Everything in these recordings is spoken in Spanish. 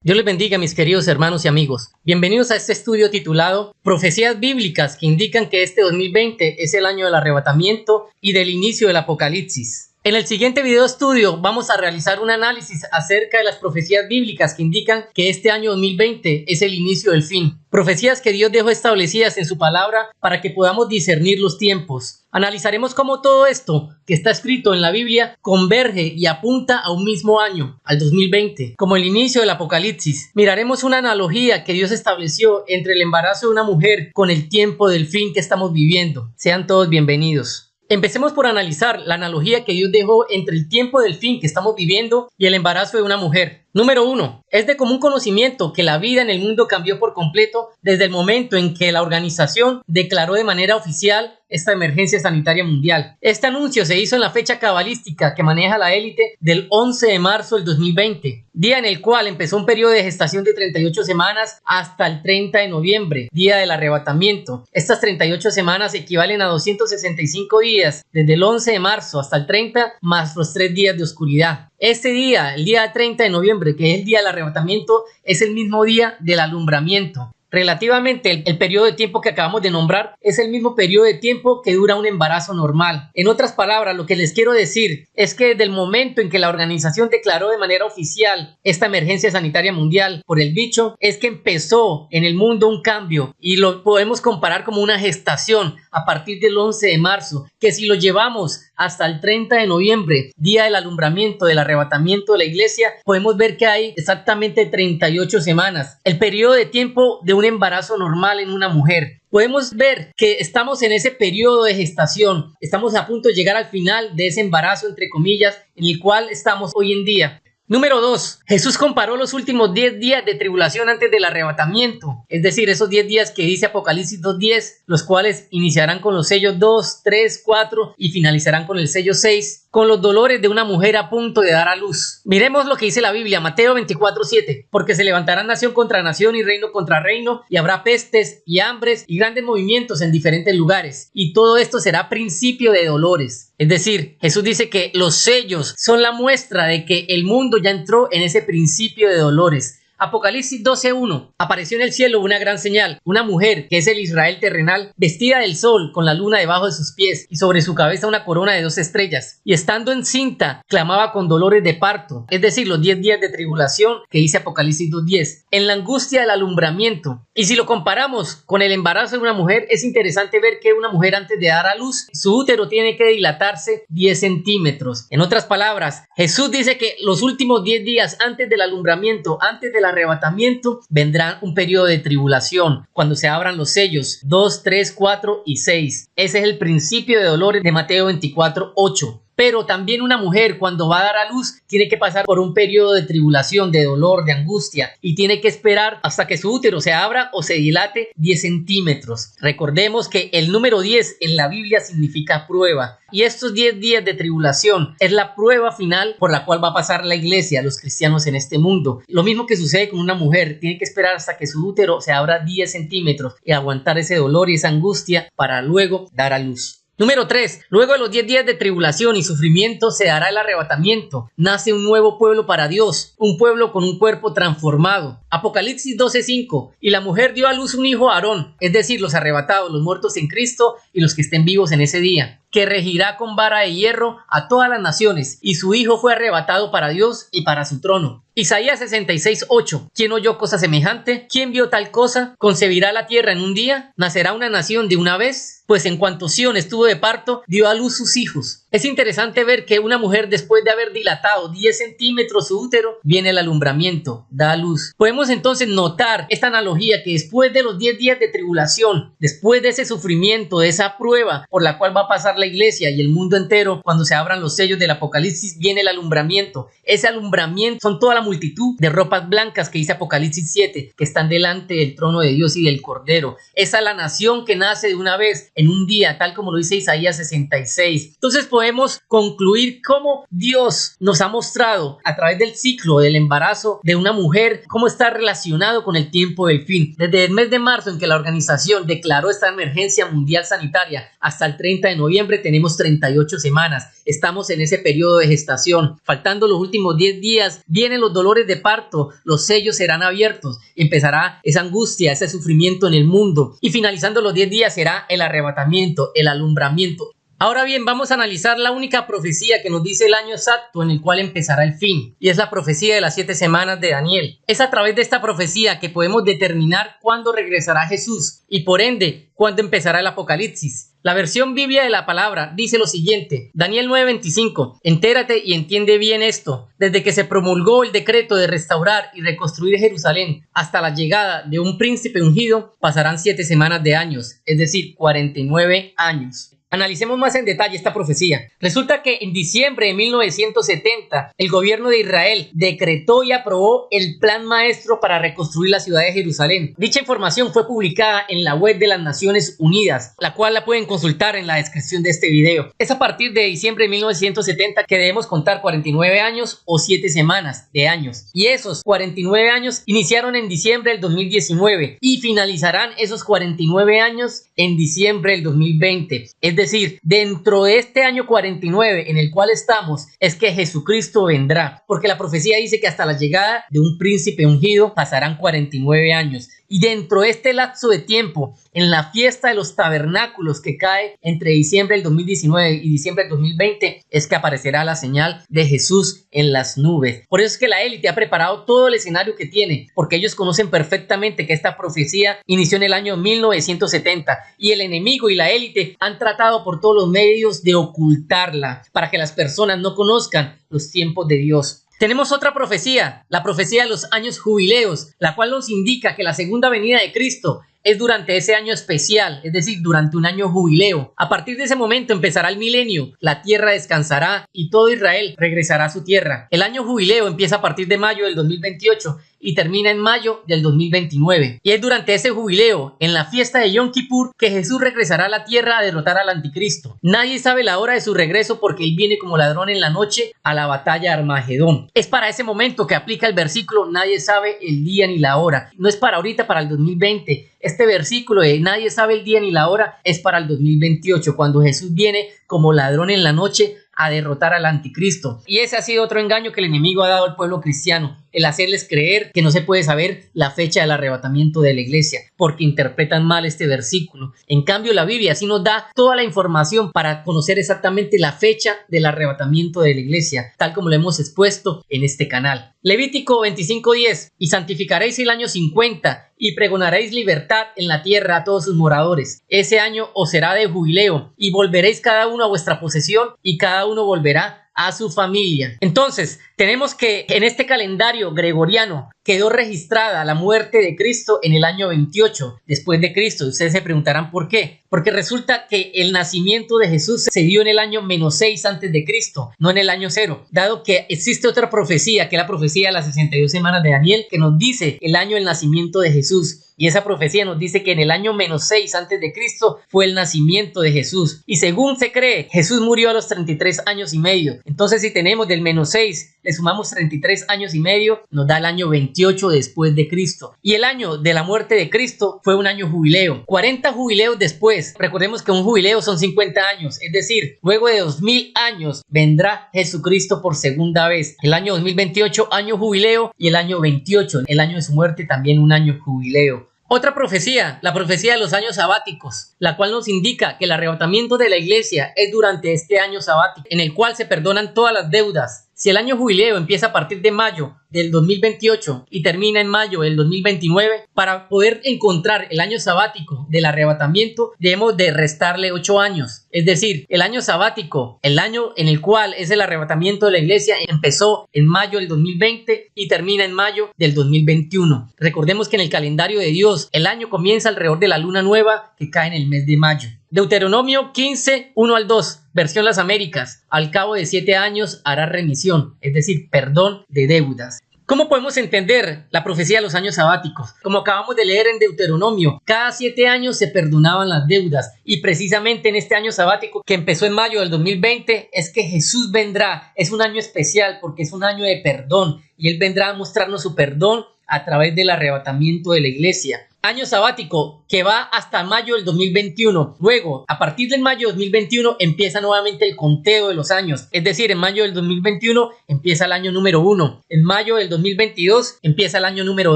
Dios les bendiga, mis queridos hermanos y amigos. Bienvenidos a este estudio titulado Profecías bíblicas que indican que este 2020 es el año del arrebatamiento y del inicio del apocalipsis. En el siguiente video estudio vamos a realizar un análisis acerca de las profecías bíblicas que indican que este año 2020 es el inicio del fin. Profecías que Dios dejó establecidas en su palabra para que podamos discernir los tiempos. Analizaremos cómo todo esto que está escrito en la Biblia converge y apunta a un mismo año, al 2020, como el inicio del apocalipsis. Miraremos una analogía que Dios estableció entre el embarazo de una mujer con el tiempo del fin que estamos viviendo. Sean todos bienvenidos. Empecemos por analizar la analogía que Dios dejó entre el tiempo del fin que estamos viviendo y el embarazo de una mujer. Número 1. Es de común conocimiento que la vida en el mundo cambió por completo desde el momento en que la organización declaró de manera oficial esta emergencia sanitaria mundial. Este anuncio se hizo en la fecha cabalística que maneja la élite del 11 de marzo del 2020, día en el cual empezó un periodo de gestación de 38 semanas hasta el 30 de noviembre, día del arrebatamiento. Estas 38 semanas equivalen a 265 días, desde el 11 de marzo hasta el 30, más los 3 días de oscuridad. Este día, el día 30 de noviembre, que es el día del arrebatamiento, es el mismo día del alumbramiento. Relativamente, el periodo de tiempo que acabamos de nombrar es el mismo periodo de tiempo que dura un embarazo normal. En otras palabras, lo que les quiero decir es que desde el momento en que la organización declaró de manera oficial esta emergencia sanitaria mundial por el bicho, es que empezó en el mundo un cambio y lo podemos comparar como una gestación a partir del 11 de marzo, que si lo llevamos hasta el 30 de noviembre, día del alumbramiento, del arrebatamiento de la iglesia, podemos ver que hay exactamente 38 semanas, el periodo de tiempo de un embarazo normal en una mujer. Podemos ver que estamos en ese periodo de gestación, estamos a punto de llegar al final de ese embarazo, entre comillas, en el cual estamos hoy en día. Número 2. Jesús comparó los últimos 10 días de tribulación antes del arrebatamiento, es decir, esos 10 días que dice Apocalipsis 2:10, los cuales iniciarán con los sellos 2, 3, 4 y finalizarán con el sello 6, con los dolores de una mujer a punto de dar a luz. Miremos lo que dice la Biblia, Mateo 24:7, porque se levantarán nación contra nación y reino contra reino, y habrá pestes y hambres y grandes movimientos en diferentes lugares, y todo esto será principio de dolores. Es decir, Jesús dice que los sellos son la muestra de que el mundo ya entró en ese principio de dolores. Apocalipsis 12:1. Apareció en el cielo una gran señal, una mujer que es el Israel terrenal, vestida del sol, con la luna debajo de sus pies y sobre su cabeza una corona de 2 estrellas. Y estando encinta, clamaba con dolores de parto, es decir, los 10 días de tribulación que dice Apocalipsis 2:10, en la angustia del alumbramiento. Y si lo comparamos con el embarazo de una mujer, es interesante ver que una mujer antes de dar a luz, su útero tiene que dilatarse 10 centímetros. En otras palabras, Jesús dice que los últimos 10 días antes del alumbramiento, antes del arrebatamiento, vendrá un periodo de tribulación cuando se abran los sellos 2, 3, 4 y 6. Ese es el principio de dolores de Mateo 24:8. Pero también una mujer cuando va a dar a luz tiene que pasar por un periodo de tribulación, de dolor, de angustia, y tiene que esperar hasta que su útero se abra o se dilate 10 centímetros. Recordemos que el número 10 en la Biblia significa prueba, y estos 10 días de tribulación es la prueba final por la cual va a pasar la iglesia, los cristianos en este mundo. Lo mismo que sucede con una mujer, tiene que esperar hasta que su útero se abra 10 centímetros y aguantar ese dolor y esa angustia para luego dar a luz. Número 3. Luego de los 10 días de tribulación y sufrimiento se dará el arrebatamiento. Nace un nuevo pueblo para Dios, un pueblo con un cuerpo transformado. Apocalipsis 12:5. Y la mujer dio a luz un hijo a Aarón, es decir, los arrebatados, los muertos en Cristo y los que estén vivos en ese día, que regirá con vara de hierro a todas las naciones, y su hijo fue arrebatado para Dios y para su trono. Isaías 66:8. ¿Quién oyó cosa semejante? ¿Quién vio tal cosa? ¿Concebirá la tierra en un día? ¿Nacerá una nación de una vez? Pues en cuanto Sión estuvo de parto, dio a luz sus hijos. Es interesante ver que una mujer, después de haber dilatado 10 centímetros su útero, viene el alumbramiento, da a luz. Podemos entonces notar esta analogía que después de los 10 días de tribulación, después de ese sufrimiento, de esa prueba por la cual va a pasar la iglesia y el mundo entero, cuando se abran los sellos del Apocalipsis, viene el alumbramiento. Ese alumbramiento son toda la multitud de ropas blancas que dice Apocalipsis 7, que están delante del trono de Dios y del Cordero. Esa es la nación que nace de una vez en un día, tal como lo dice Isaías 66. Entonces podemos concluir cómo Dios nos ha mostrado a través del ciclo del embarazo de una mujer, cómo está relacionado con el tiempo del fin. Desde el mes de marzo en que la organización declaró esta emergencia mundial sanitaria hasta el 30 de noviembre, diciembre tenemos 38 semanas. Estamos en ese periodo de gestación. Faltando los últimos 10 días, vienen los dolores de parto, los sellos serán abiertos, empezará esa angustia, ese sufrimiento en el mundo. Y finalizando los 10 días será el arrebatamiento, el alumbramiento. Ahora bien, vamos a analizar la única profecía que nos dice el año exacto en el cual empezará el fin, y es la profecía de las 7 semanas de Daniel. Es a través de esta profecía que podemos determinar cuándo regresará Jesús y por ende, cuándo empezará el Apocalipsis. La versión Biblia de la palabra dice lo siguiente, Daniel 9:25, entérate y entiende bien esto, desde que se promulgó el decreto de restaurar y reconstruir Jerusalén hasta la llegada de un príncipe ungido, pasarán 7 semanas de años, es decir, 49 años. Analicemos más en detalle esta profecía. Resulta que en diciembre de 1970, el gobierno de Israel decretó y aprobó el plan maestro para reconstruir la ciudad de Jerusalén. Dicha información fue publicada en la web de las Naciones Unidas, la cual la pueden consultar en la descripción de este video. Es a partir de diciembre de 1970 que debemos contar 49 años o 7 semanas de años. Y esos 49 años iniciaron en diciembre del 2019 y finalizarán esos 49 años en diciembre del 2020. Es decir, dentro de este año 49 en el cual estamos es que Jesucristo vendrá, porque la profecía dice que hasta la llegada de un príncipe ungido pasarán 49 años. Y dentro de este lapso de tiempo, en la fiesta de los tabernáculos que cae entre diciembre del 2019 y diciembre del 2020, es que aparecerá la señal de Jesús en las nubes. Por eso es que la élite ha preparado todo el escenario que tiene, porque ellos conocen perfectamente que esta profecía inició en el año 1970 y el enemigo y la élite han tratado por todos los medios de ocultarla para que las personas no conozcan los tiempos de Dios. Tenemos otra profecía, la profecía de los años jubileos, la cual nos indica que la segunda venida de Cristo es durante ese año especial, es decir, durante un año jubileo. A partir de ese momento empezará el milenio, la tierra descansará y todo Israel regresará a su tierra. El año jubileo empieza a partir de mayo del 2028 y termina en mayo del 2029. Y es durante ese jubileo, en la fiesta de Yom Kippur, que Jesús regresará a la tierra a derrotar al anticristo. Nadie sabe la hora de su regreso porque él viene como ladrón en la noche a la batalla de Armagedón. Es para ese momento que aplica el versículo, nadie sabe el día ni la hora. No es para ahorita, para el 2020. Este versículo de nadie sabe el día ni la hora es para el 2028, cuando Jesús viene como ladrón en la noche a derrotar al anticristo. Y ese ha sido otro engaño que el enemigo ha dado al pueblo cristiano, el hacerles creer que no se puede saber la fecha del arrebatamiento de la iglesia, porque interpretan mal este versículo. En cambio, la Biblia sí nos da toda la información para conocer exactamente la fecha del arrebatamiento de la iglesia, tal como lo hemos expuesto en este canal. Levítico 25:10, y santificaréis el año 50 y pregonaréis libertad en la tierra a todos sus moradores. Ese año os será de jubileo y volveréis cada uno a vuestra posesión y cada uno volverá a su familia. Entonces, tenemos que en este calendario gregoriano quedó registrada la muerte de Cristo en el año 28 después de Cristo. Ustedes se preguntarán por qué. Porque resulta que el nacimiento de Jesús se dio en el año -6 antes de Cristo, no en el año 0. Dado que existe otra profecía, que es la profecía de las 62 semanas de Daniel, que nos dice el año del nacimiento de Jesús. Y esa profecía nos dice que en el año -6 antes de Cristo fue el nacimiento de Jesús. Y según se cree, Jesús murió a los 33 años y medio. Entonces, si tenemos del -6, le sumamos 33 años y medio, nos da el año 28 después de Cristo. Y el año de la muerte de Cristo fue un año jubileo. 40 jubileos después, recordemos que un jubileo son 50 años, es decir, luego de 2000 años vendrá Jesucristo por segunda vez. El año 2028, año jubileo, y el año 28, el año de su muerte, también un año jubileo. Otra profecía, la profecía de los años sabáticos, la cual nos indica que el arrebatamiento de la iglesia es durante este año sabático, en el cual se perdonan todas las deudas. Si el año jubileo empieza a partir de mayo del 2028 y termina en mayo del 2029, para poder encontrar el año sabático del arrebatamiento debemos de restarle 8 años. Es decir, el año sabático, el año en el cual es el arrebatamiento de la iglesia, empezó en mayo del 2020 y termina en mayo del 2021. Recordemos que en el calendario de Dios el año comienza alrededor de la luna nueva que cae en el mes de mayo. Deuteronomio 15, 1 al 2, versión Las Américas. Al cabo de 7 años hará remisión, es decir, perdón de deudas. ¿Cómo podemos entender la profecía de los años sabáticos? Como acabamos de leer en Deuteronomio, cada 7 años se perdonaban las deudas y precisamente en este año sabático que empezó en mayo del 2020 es que Jesús vendrá. Es un año especial porque es un año de perdón y Él vendrá a mostrarnos su perdón a través del arrebatamiento de la iglesia. año sabático que va hasta mayo del 2021. Luego, a partir del mayo del 2021 empieza nuevamente el conteo de los años. Es decir, en mayo del 2021 empieza el año número 1. En mayo del 2022 empieza el año número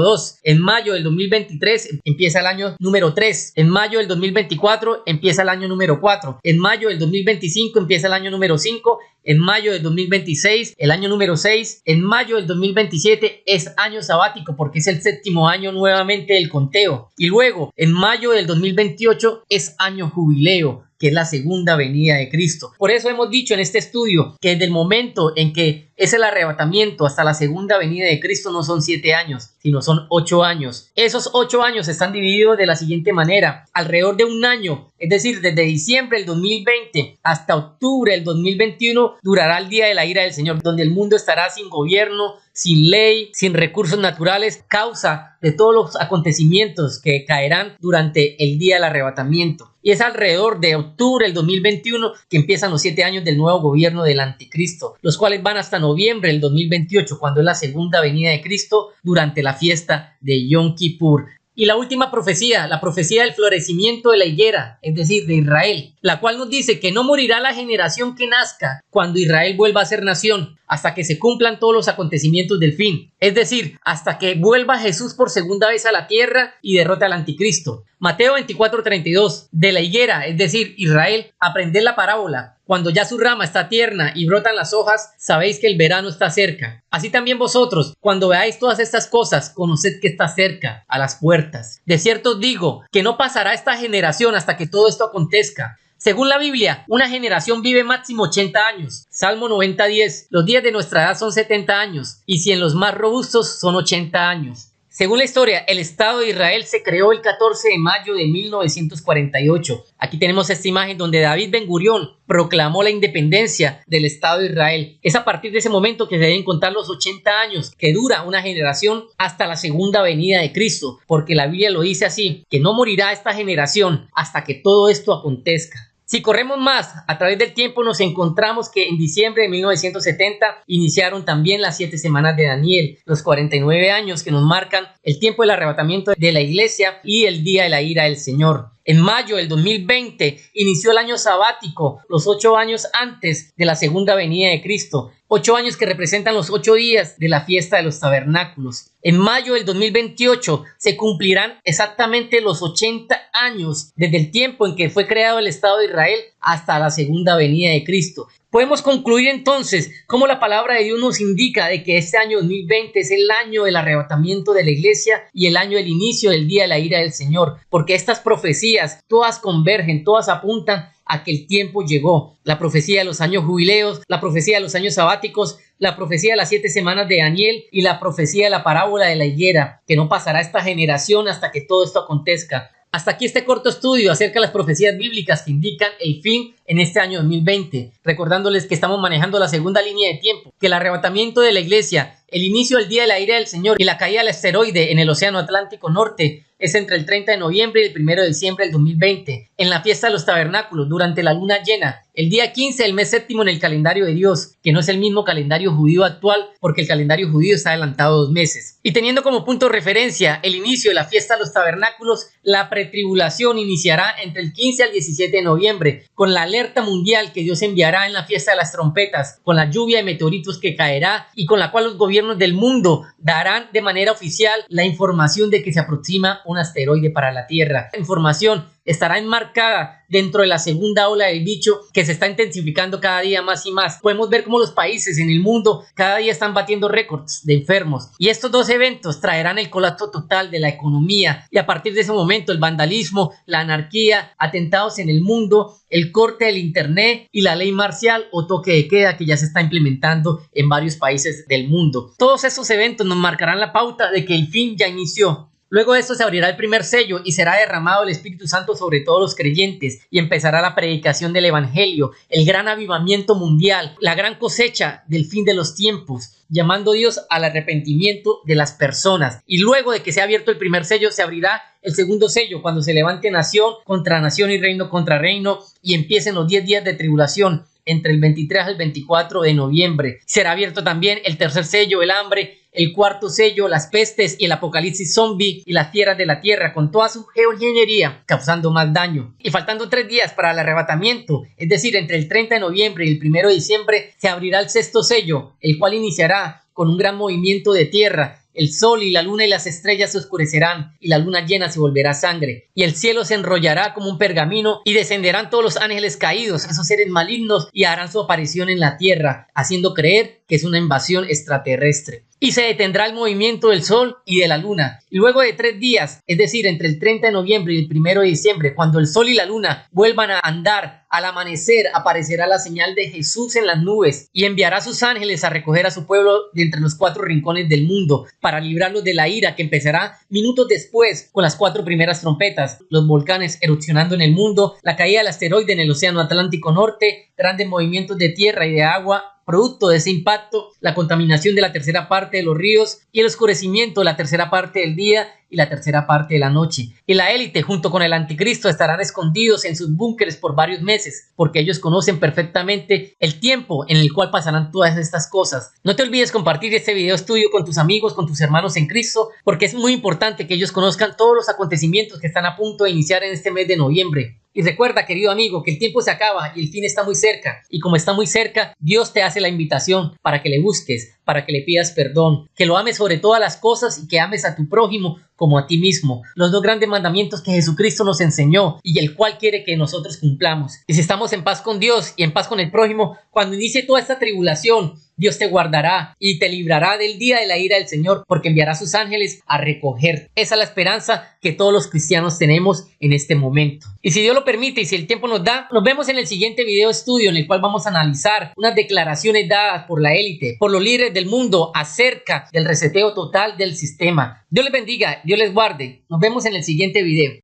2. En mayo del 2023 empieza el año número 3. En mayo del 2024 empieza el año número 4. En mayo del 2025 empieza el año número 5. En mayo del 2026, el año número 6. En mayo del 2027 es año sabático porque es el séptimo año nuevamente del conteo. Y luego, en mayo del 2028 es año jubileo, que es la segunda venida de Cristo. Por eso hemos dicho en este estudio que desde el momento en que es el arrebatamiento hasta la segunda venida de Cristo no son 7 años, sino son 8 años. Esos 8 años están divididos de la siguiente manera: alrededor de un año, es decir, desde diciembre del 2020 hasta octubre del 2021 durará el día de la ira del Señor, donde el mundo estará sin gobierno, sin ley, sin recursos naturales, causa de todos los acontecimientos que caerán durante el día del arrebatamiento. Y es alrededor de octubre del 2021 que empiezan los 7 años del nuevo gobierno del anticristo, los cuales van hasta noviembre del 2028, cuando es la segunda venida de Cristo durante la fiesta de Yom Kippur. Y la última profecía, la profecía del florecimiento de la higuera, es decir, de Israel, la cual nos dice que no morirá la generación que nazca cuando Israel vuelva a ser nación, hasta que se cumplan todos los acontecimientos del fin, es decir, hasta que vuelva Jesús por segunda vez a la tierra y derrote al anticristo. Mateo 24:32, de la higuera, es decir, Israel, aprended la parábola. Cuando ya su rama está tierna y brotan las hojas, sabéis que el verano está cerca. Así también vosotros, cuando veáis todas estas cosas, conoced que está cerca, a las puertas. De cierto os digo, que no pasará esta generación hasta que todo esto acontezca. Según la Biblia, una generación vive máximo 80 años. Salmo 90:10, los días de nuestra edad son 70 años, y si en los más robustos son 80 años. Según la historia, el Estado de Israel se creó el 14 de mayo de 1948. Aquí tenemos esta imagen donde David Ben-Gurión proclamó la independencia del Estado de Israel. Es a partir de ese momento que se deben contar los 80 años que dura una generación hasta la segunda venida de Cristo, porque la Biblia lo dice así, que no morirá esta generación hasta que todo esto acontezca. Si corremos más a través del tiempo, nos encontramos que en diciembre de 1970 iniciaron también las 7 semanas de Daniel, los 49 años que nos marcan el tiempo del arrebatamiento de la iglesia y el día de la ira del Señor. En mayo del 2020 inició el año sabático, los 8 años antes de la segunda venida de Cristo. 8 años que representan los 8 días de la fiesta de los tabernáculos. En mayo del 2028 se cumplirán exactamente los 80 años desde el tiempo en que fue creado el Estado de Israel hasta la segunda venida de Cristo. Podemos concluir entonces cómo la palabra de Dios nos indica de que este año 2020 es el año del arrebatamiento de la iglesia y el año del inicio del día de la ira del Señor, porque estas profecías todas convergen, todas apuntan a que el tiempo llegó. La profecía de los años jubileos, la profecía de los años sabáticos, la profecía de las 7 semanas de Daniel y la profecía de la parábola de la higuera, que no pasará esta generación hasta que todo esto acontezca. Hasta aquí este corto estudio acerca de las profecías bíblicas que indican el fin en este año 2020, recordándoles que estamos manejando la segunda línea de tiempo, que el arrebatamiento de la iglesia, el inicio del día de la ira del Señor y la caída del asteroide en el Océano Atlántico Norte es entre el 30 de noviembre y el 1 de diciembre del 2020, en la fiesta de los tabernáculos, durante la luna llena, el día 15 del mes séptimo en el calendario de Dios, que no es el mismo calendario judío actual, porque el calendario judío está adelantado 2 meses. Y teniendo como punto de referencia el inicio de la fiesta de los tabernáculos, la pretribulación iniciará entre el 15 al 17 de noviembre, con la alerta mundial que Dios enviará en la fiesta de las trompetas, con la lluvia de meteoritos que caerá y con la cual los gobiernos del mundo darán de manera oficial la información de que se aproxima un asteroide para la Tierra. La información estará enmarcada dentro de la segunda ola del bicho que se está intensificando cada día más y más. Podemos ver cómo los países en el mundo cada día están batiendo récords de enfermos, y estos 2 eventos traerán el colapso total de la economía, y a partir de ese momento el vandalismo, la anarquía, atentados en el mundo, el corte del internet y la ley marcial o toque de queda que ya se está implementando en varios países del mundo. Todos estos eventos nos marcarán la pauta de que el fin ya inició. Luego de esto se abrirá el primer sello y será derramado el Espíritu Santo sobre todos los creyentes y empezará la predicación del Evangelio, el gran avivamiento mundial, la gran cosecha del fin de los tiempos, llamando Dios al arrepentimiento de las personas. Y luego de que se ha abierto el primer sello, se abrirá el segundo sello, cuando se levante nación contra nación y reino contra reino y empiecen los 10 días de tribulación, entre el 23 al 24 de noviembre. Será abierto también el tercer sello, el hambre, el cuarto sello, las pestes y el apocalipsis zombie y las fieras de la tierra con toda su geoingeniería causando más daño. Y faltando 3 días para el arrebatamiento, es decir, entre el 30 de noviembre y el 1 de diciembre, se abrirá el sexto sello, el cual iniciará con un gran movimiento de tierra. El sol y la luna y las estrellas se oscurecerán, y la luna llena se volverá sangre, y el cielo se enrollará como un pergamino, y descenderán todos los ángeles caídos, esos seres malignos, y harán su aparición en la tierra, haciendo creer que es una invasión extraterrestre. Y se detendrá el movimiento del sol y de la luna. Y luego de 3 días, es decir, entre el 30 de noviembre y el 1 de diciembre, cuando el sol y la luna vuelvan a andar, al amanecer aparecerá la señal de Jesús en las nubes y enviará a sus ángeles a recoger a su pueblo de entre los 4 rincones del mundo para librarlos de la ira que empezará minutos después con las 4 primeras trompetas, los volcanes erupcionando en el mundo, la caída del asteroide en el océano Atlántico Norte, grandes movimientos de tierra y de agua producto de ese impacto, la contaminación de la tercera parte de los ríos y el oscurecimiento de la tercera parte del día y la tercera parte de la noche. Y la élite junto con el anticristo estarán escondidos en sus búnkeres por varios meses, porque ellos conocen perfectamente el tiempo en el cual pasarán todas estas cosas. No te olvides compartir este video estudio con tus amigos, con tus hermanos en Cristo, porque es muy importante que ellos conozcan todos los acontecimientos que están a punto de iniciar en este mes de noviembre. Y recuerda, querido amigo, que el tiempo se acaba y el fin está muy cerca. Y como está muy cerca, Dios te hace la invitación para que le busques, para que le pidas perdón, que lo ames sobre todas las cosas y que ames a tu prójimo como a ti mismo. Los 2 grandes mandamientos que Jesucristo nos enseñó y el cual quiere que nosotros cumplamos. Y si estamos en paz con Dios y en paz con el prójimo, cuando inicie toda esta tribulación, Dios te guardará y te librará del día de la ira del Señor, porque enviará a sus ángeles a recoger. Esa es la esperanza que todos los cristianos tenemos en este momento. Y si Dios lo permite y si el tiempo nos da, nos vemos en el siguiente video estudio en el cual vamos a analizar unas declaraciones dadas por la élite, por los líderes del mundo acerca del reseteo total del sistema. Dios les bendiga, Dios les guarde. Nos vemos en el siguiente video.